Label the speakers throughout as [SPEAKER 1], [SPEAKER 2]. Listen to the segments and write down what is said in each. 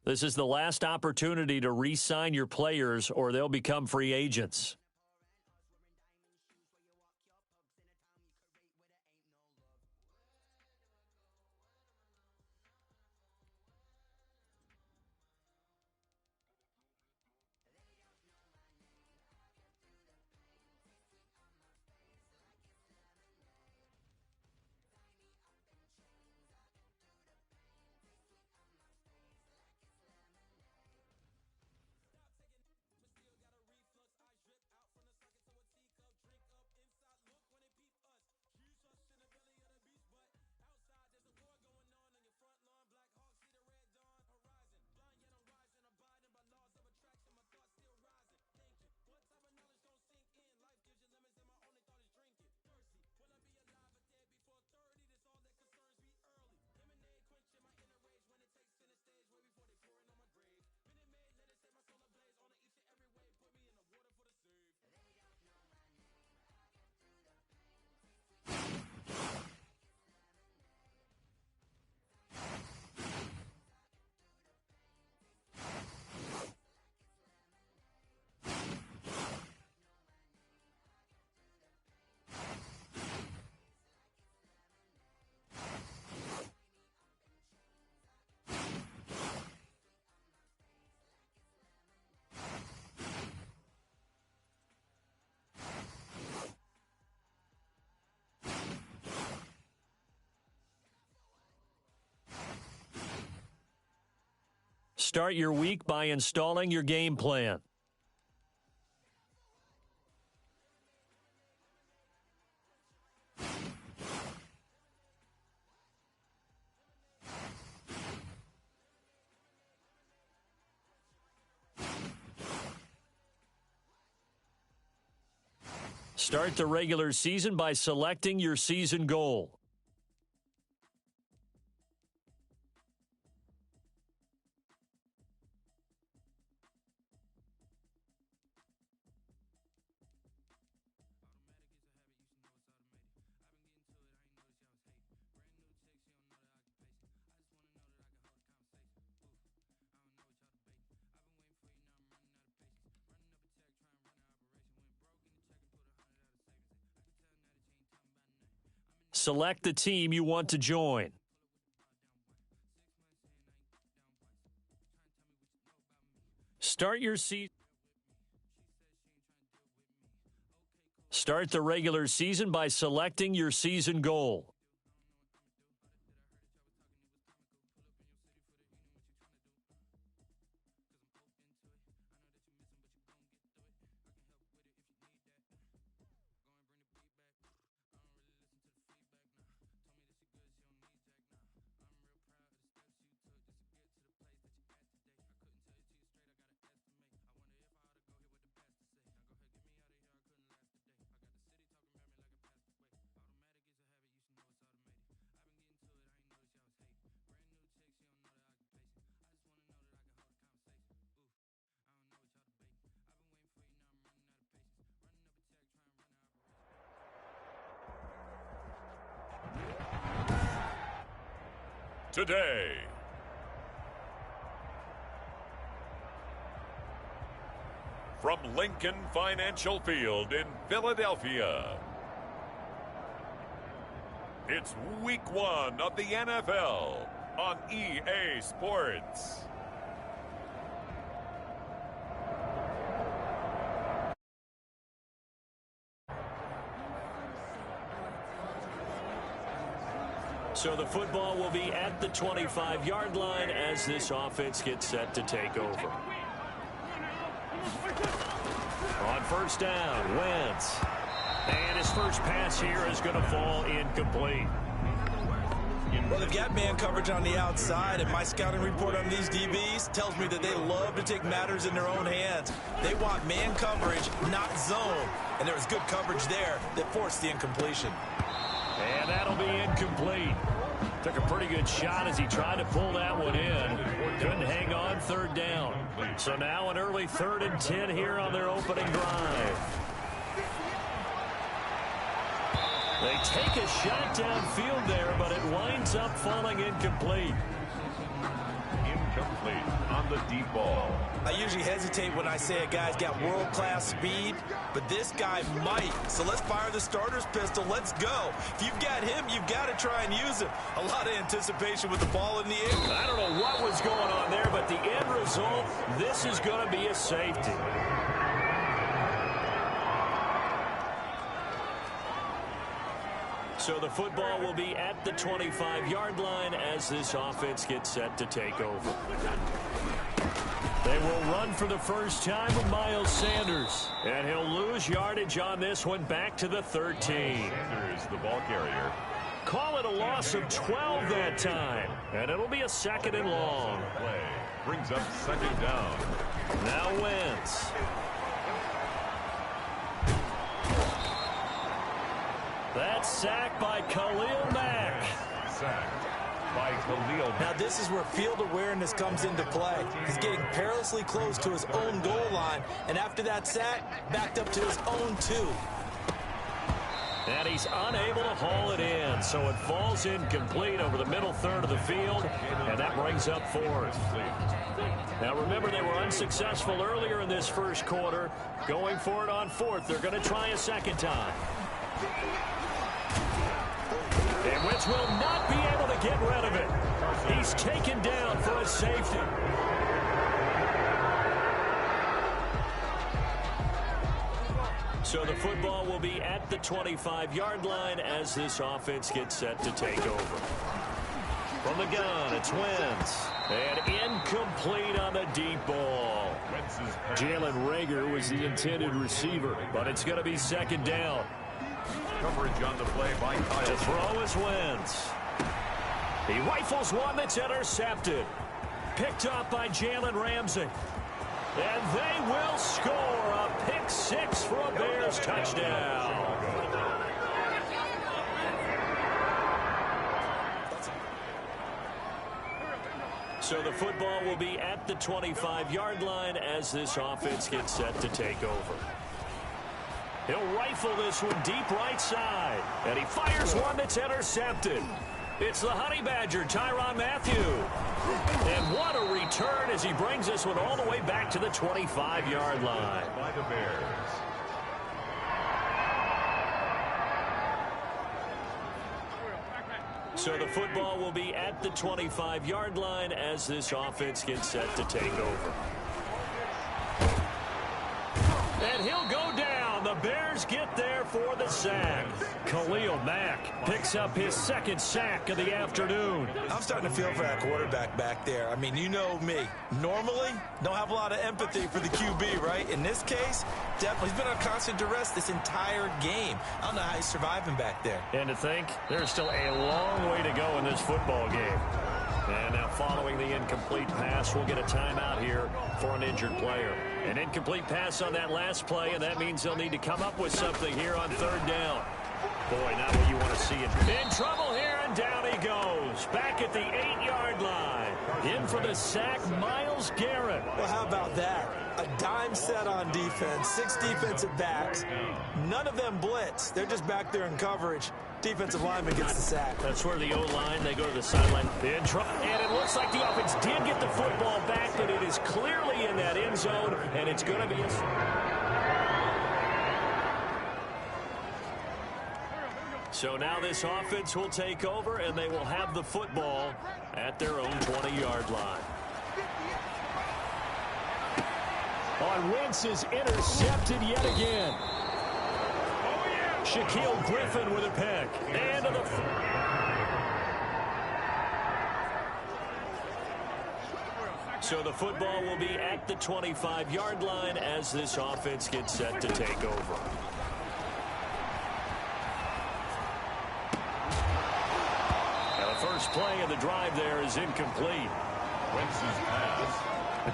[SPEAKER 1] This is the last opportunity to re-sign your players or they'll become free agents. Start your week by installing your game plan. Start the regular season by selecting your season goal. Select the team you want to join. Start the regular season by selecting your season goal.
[SPEAKER 2] Today, from Lincoln Financial Field in Philadelphia, it's Week 1 of the NFL on EA Sports.
[SPEAKER 1] So the football will be at the 25-yard line as this offense gets set to take over. On first down, Wentz. And his first pass here is going to fall incomplete.
[SPEAKER 3] Well, they've got man coverage on the outside, and my scouting report on these DBs tells me that they love to take matters in their own hands. They want man coverage, not zone. And there was good coverage there that forced the incompletion.
[SPEAKER 1] And that'll be incomplete. Took a pretty good shot as he tried to pull that one in. Couldn't hang on third down. So now an early 3rd and 10 here on their opening drive. They take a shot downfield there, but it winds up falling incomplete.
[SPEAKER 2] Incomplete on on the deep ball.
[SPEAKER 3] I usually hesitate when I say a guy's got world-class speed, but this guy might. So let's fire the starter's pistol. Let's go. If you've got him, you've got to try and use him. A lot of anticipation with the ball in the air.
[SPEAKER 1] I don't know what was going on there, but the end result, this is going to be a safety. So the football will be at the 25-yard line as this offense gets set to take over. They will run for the first time with Miles Sanders. And he'll lose yardage on this one back to the 13.
[SPEAKER 2] Sanders, the ball carrier.
[SPEAKER 1] Call it a loss of 12 that time. And it'll be a 2nd and long.
[SPEAKER 2] Play brings up 2nd down.
[SPEAKER 1] Now Wentz. That's sacked by Khalil Mack.
[SPEAKER 2] Sacked by Khalil.
[SPEAKER 3] Now this is where field awareness comes into play. He's getting perilously close to his own goal line, and after that sack, backed up to his own 2.
[SPEAKER 1] And he's unable to haul it in, so it falls incomplete over the middle third of the field, and that brings up 4th. Now remember, they were unsuccessful earlier in this first quarter. Going for it on 4th, they're going to try a 2nd time. And Wentz will not be able to get rid of it. He's taken down for a safety. So the football will be at the 25-yard line as this offense gets set to take over. From the gun, it's Wentz. And incomplete on the deep ball. Jalen Reagor was the intended receiver, but it's going to be 2nd down.
[SPEAKER 2] Coverage on the play by Kyle.
[SPEAKER 1] The throw is Wentz. He rifles one that's intercepted. Picked up by Jalen Ramsey. And they will score a pick 6 for a Bears touchdown. So the football will be at the 25-yard line as this offense gets set to take over. He'll rifle this one deep right side. And he fires one that's intercepted. It's the Honey Badger, Tyrann Mathieu. And what a return as he brings this one all the way back to the 25-yard line.
[SPEAKER 2] By the Bears.
[SPEAKER 1] So the football will be at the 25-yard line as this offense gets set to take over. And he'll go down. The Bears get there for the sack. Khalil Mack picks up his 2nd sack of the afternoon.
[SPEAKER 3] I'm starting to feel for that quarterback back there. I mean, you know me. Normally, don't have a lot of empathy for the QB, right? In this case, definitely. He's been on constant duress this entire game. I don't know how he's surviving back there.
[SPEAKER 1] And to think, there's still a long way to go in this football game. And now following the incomplete pass, we'll get a timeout here for an injured player. An incomplete pass on that last play, and that means they'll need to come up with something here on 3rd down. Boy, not what you want to see it. In trouble here, and down he goes. Back at the 8-yard line. In for the sack, Myles Garrett.
[SPEAKER 3] Well, how about that? A dime set on defense, 6 defensive backs. None of them blitz. They're just back there in coverage. Defensive lineman gets the sack.
[SPEAKER 1] That's where the O-line, they go to the sideline. In trouble. And it looks like the offense did get the football back, but it is clearly in that end zone, and it's going to be So now this offense will take over, and they will have the football at their own 20-yard line. On Wentz is intercepted yet again. Shaquille Griffin with a pick. And to the... So the football will be at the 25-yard line as this offense gets set to take over. Now the first play of the drive there is incomplete.
[SPEAKER 2] Wentz's pass.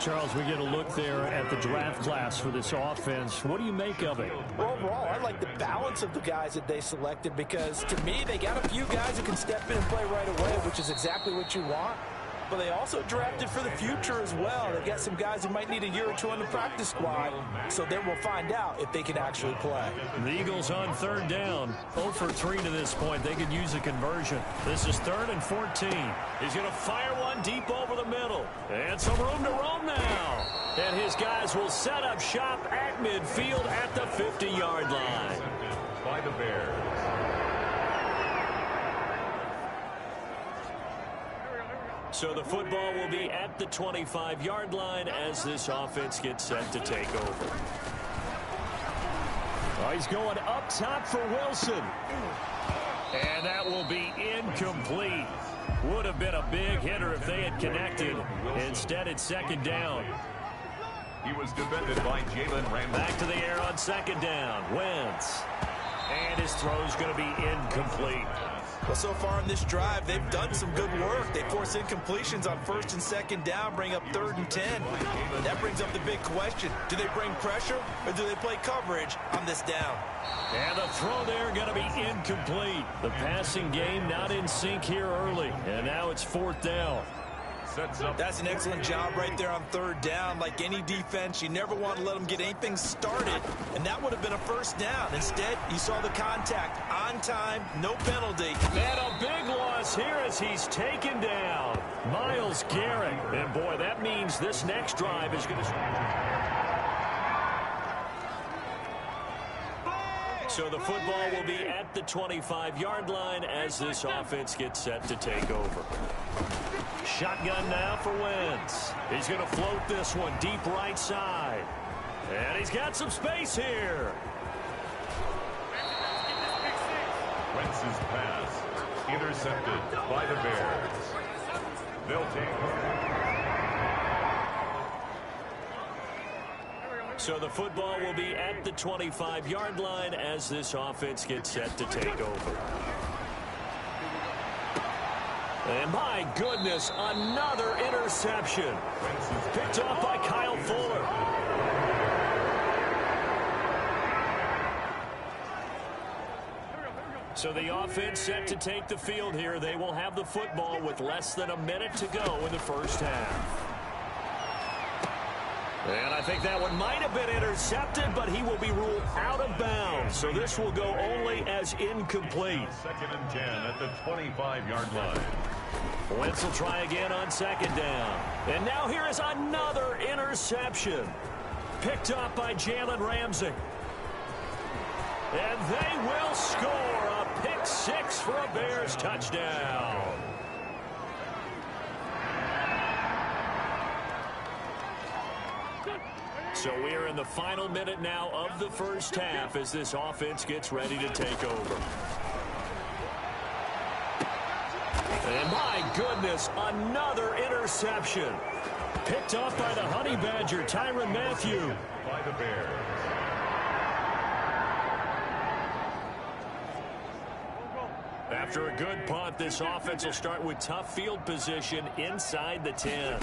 [SPEAKER 4] Charles, we get a look there at the draft class for this offense. What do you make of it?
[SPEAKER 3] Overall, I like the balance of the guys that they selected because, to me, they got a few guys who can step in and play right away, which is exactly what you want. but they also drafted for the future as well. They've got some guys who might need a year or two on the practice squad, so then we'll find out if they can actually play.
[SPEAKER 1] The Eagles on third down. 0 for 3 to this point. They could use a conversion. This is 3rd and 14. He's going to fire one deep over the middle. And some room to roam now. And his guys will set up shop at midfield at the 50-yard line.
[SPEAKER 2] By the Bears.
[SPEAKER 1] So the football will be at the 25-yard line as this offense gets set to take over. Oh, he's going up top for Wilson. And that will be incomplete. Would have been a big hitter if they had connected. Instead, it's 2nd down.
[SPEAKER 2] He was defended by Jalen Ramsey.
[SPEAKER 1] Back to the air on 2nd down. Wentz. And his throw's going to be incomplete.
[SPEAKER 3] Well, so far in this drive, they've done some good work. They force incompletions on 1st and 2nd down, bring up 3rd and 10. That brings up the big question. Do they bring pressure or do they play coverage on this down?
[SPEAKER 1] And the throw there going to be incomplete. The passing game not in sync here early. And now it's 4th down.
[SPEAKER 3] That's an excellent job right there on 3rd down. Like any defense, you never want to let them get anything started, and that would have been a 1st down. Instead, you saw the contact on time, no penalty.
[SPEAKER 1] And a big loss here as he's taken down. Myles Garrett. And boy, that means this next drive is going to... So the football will be at the 25-yard line as this offense gets set to take over. Shotgun now for Wentz. He's going to float this one deep right side. And he's got some space here.
[SPEAKER 2] Wentz's pass intercepted by the Bears. They'll take.
[SPEAKER 1] So the football will be at the 25-yard line as this offense gets set to take over. And my goodness, another interception. Picked off by Kyle Fuller. So the offense set to take the field here. They will have the football with less than a minute to go in the 1st half. And I think that one might have been intercepted, but he will be ruled out of bounds. So this will go only as incomplete.
[SPEAKER 2] 2nd and 10 at the 25-yard line.
[SPEAKER 1] Wentz will try again on 2nd down. And now here is another interception. Picked up by Jalen Ramsey. And they will score a pick 6 for a Bears touchdown. So we are in the final minute now of the 1st half as this offense gets ready to take over. And my goodness, another interception. Picked off by the Honey Badger, Tyrann Mathieu.
[SPEAKER 2] By the Bears.
[SPEAKER 1] After a good punt, this offense will start with tough field position inside the 10.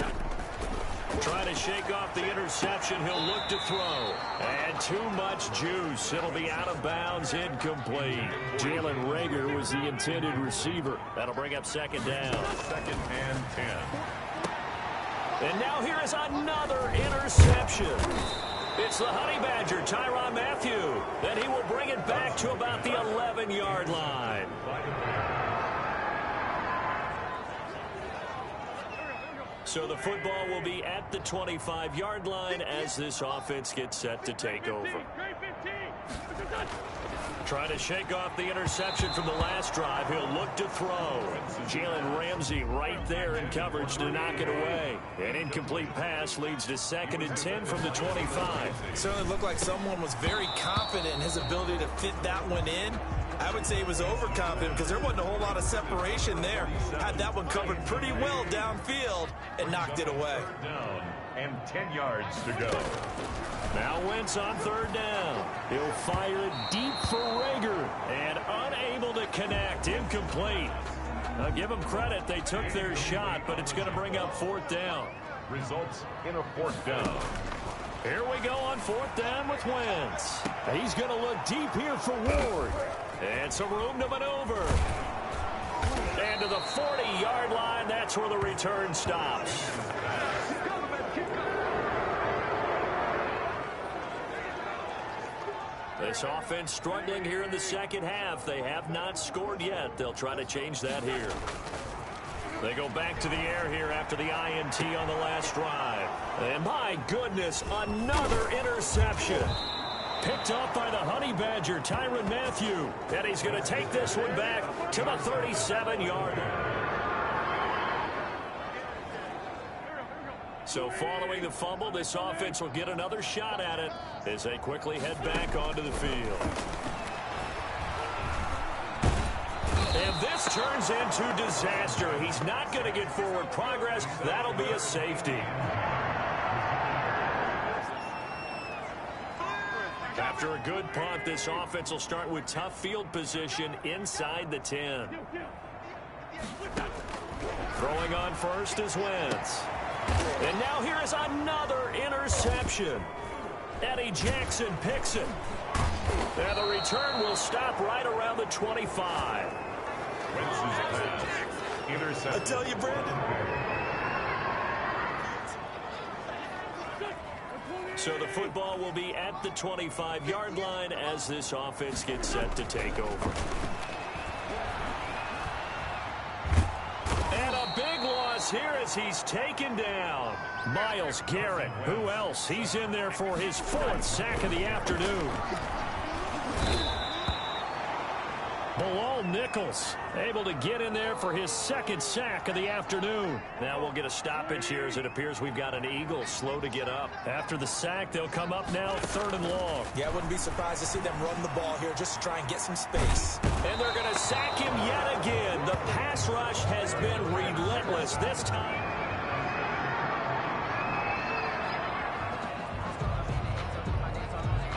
[SPEAKER 1] Trying to shake off the interception. He'll look to throw. And too much juice. It'll be out of bounds, incomplete. Jalen Reagor was the intended receiver. That'll bring up 2nd down.
[SPEAKER 2] 2nd and 10.
[SPEAKER 1] And now here is another interception. It's the Honey Badger, Tyrann Mathieu. Then he will bring it back to about the 11-yard line. So the football will be at the 25-yard line as this offense gets set to take over. Trying to shake off the interception from the last drive. He'll look to throw. Jalen Ramsey right there in coverage to knock it away. An incomplete pass leads to 2nd and 10 from the 25.
[SPEAKER 3] It certainly looked like someone was very confident in his ability to fit that one in. I would say he was overconfident because there wasn't a whole lot of separation there. Had that one covered pretty well downfield and knocked it away.
[SPEAKER 2] Down and 10 yards to go.
[SPEAKER 1] Now Wentz on 3rd down. He'll fire it deep for Reagor and unable to connect. Incomplete. Now give them credit. They took their shot, but it's going to bring up 4th down.
[SPEAKER 2] Results in a 4th down.
[SPEAKER 1] Here we go on 4th down with Wentz. He's going to look deep here for Ward. And some room to maneuver. And to the 40-yard line. That's where the return stops. This offense struggling here in the second half. They have not scored yet. They'll try to change that here. They go back to the air here after the INT on the last drive. And my goodness, another interception. Picked up by the Honey Badger, Tyrann Mathieu. And he's going to take this one back to the 37-yard line. So following the fumble, this offense will get another shot at it as they quickly head back onto the field. And this turns into disaster. He's not going to get forward progress. That'll be a safety. After a good punt, this offense will start with tough field position inside the 10. Throwing on first is Wentz. And now here is another interception. Eddie Jackson picks it. And the return will stop right around the 25.
[SPEAKER 3] I tell you, Brandon.
[SPEAKER 1] So the football will be at the 25-yard line as this offense gets set to take over. And a big loss here as he's taken down. Myles Garrett, who else? He's in there for his 4th sack of the afternoon. Bilal Nichols able to get in there for his 2nd sack of the afternoon. Now we'll get a stoppage here as it appears we've got an Eagle slow to get up. After the sack, they'll come up now 3rd and long.
[SPEAKER 3] Yeah, I wouldn't be surprised to see them run the ball here just to try and get some space.
[SPEAKER 1] And they're going to sack him yet again. The pass rush has been relentless this time.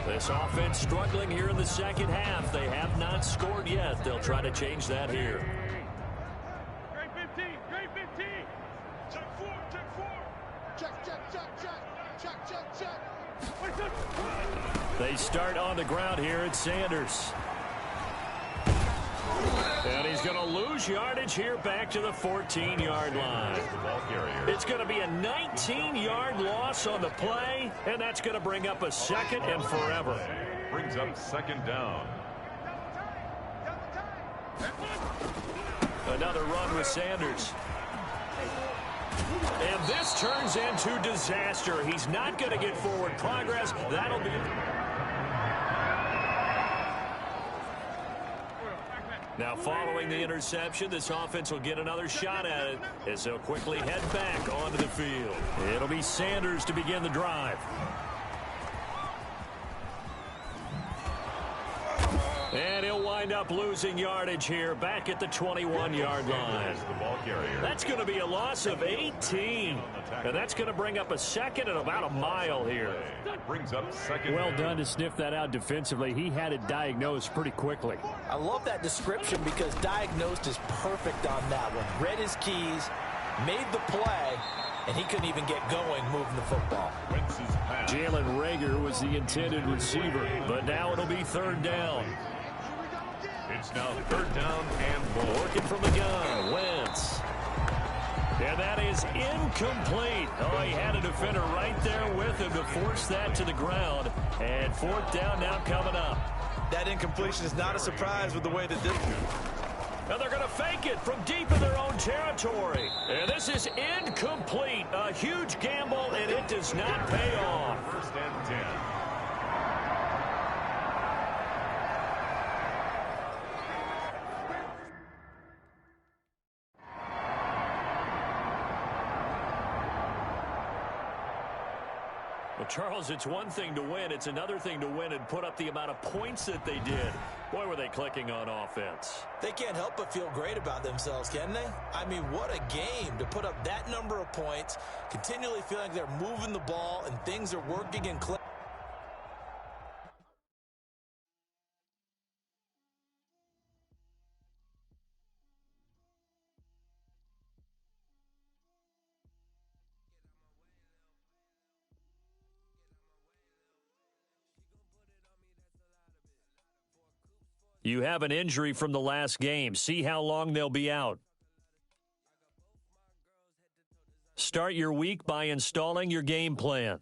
[SPEAKER 1] This offense struggling here in the second half. They have not scored yet. They'll try to change that here.
[SPEAKER 5] Great 15, great 15. Check 4, check 4. Check.
[SPEAKER 1] They start on the ground here at Sanders. And he's going to lose yardage here back to the 14-yard line. It's going to be a 19-yard loss on the play, and that's going to bring up a 2nd and forever.
[SPEAKER 2] Brings up 2nd down.
[SPEAKER 1] Another run with Sanders. And this turns into disaster. He's not going to get forward progress. That'll be... Now, following the interception, this offense will get another shot at it as they'll quickly head back onto the field. It'll be Sanders to begin the drive. And he'll wind up losing yardage here back at the 21-yard line. That's going to be a loss of 18. And that's going to bring up a 2nd and about a mile here.
[SPEAKER 2] Brings up 2nd.
[SPEAKER 4] Well done to sniff that out defensively. He had it diagnosed pretty quickly.
[SPEAKER 3] I love that description because diagnosed is perfect on that one. Read his keys, made the play, and he couldn't even get going moving the football.
[SPEAKER 1] Jalen Reagor was the intended receiver, but now it'll be 3rd down.
[SPEAKER 2] It's now 3rd down and more.
[SPEAKER 1] Working from the gun, Wentz. And that is incomplete. Oh, he had a defender right there with him to force that to the ground. And 4th down now coming up.
[SPEAKER 3] That incompletion is not a surprise with the way that this...
[SPEAKER 1] Now they're going to fake it from deep in their own territory. And this is incomplete. A huge gamble, and it does not pay off.
[SPEAKER 2] 1st and 10.
[SPEAKER 1] Well, Charles, it's one thing to win. It's another thing to win and put up the amount of points that they did. Boy, were they clicking on offense.
[SPEAKER 3] They can't help but feel great about themselves, can they? I mean, what a game to put up that number of points, continually feeling like they're moving the ball and things are working and clicking.
[SPEAKER 1] You have an injury from the last game. See how long they'll be out. Start your week by installing your game plan.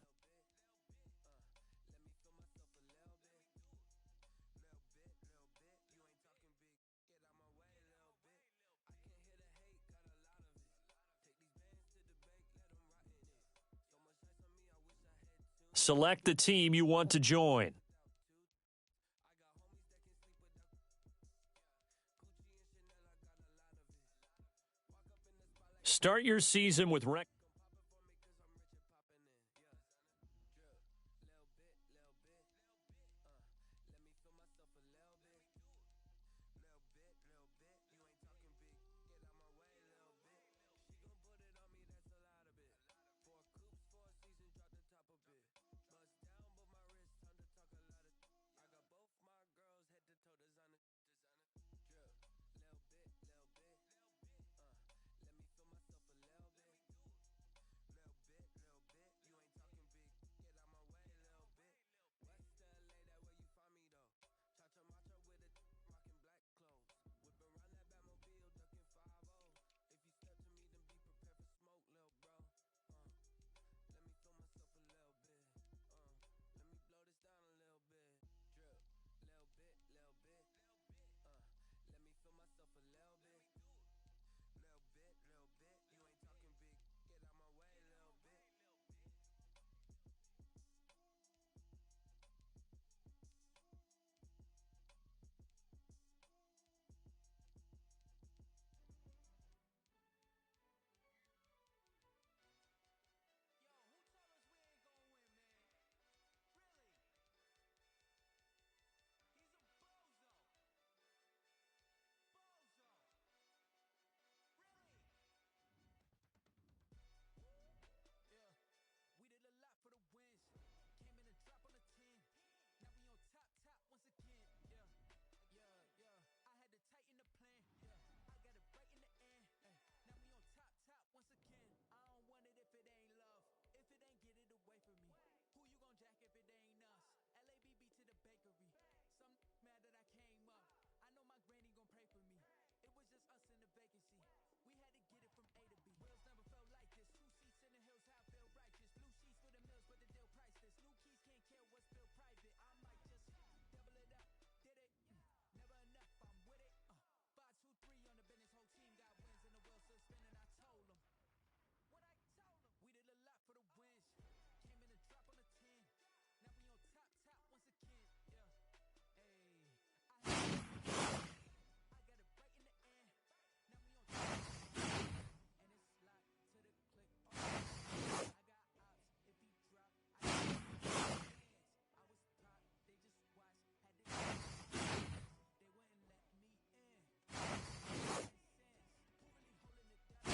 [SPEAKER 1] Select the team you want to join. Start your season with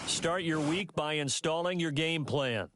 [SPEAKER 1] Start your week by installing your game plan.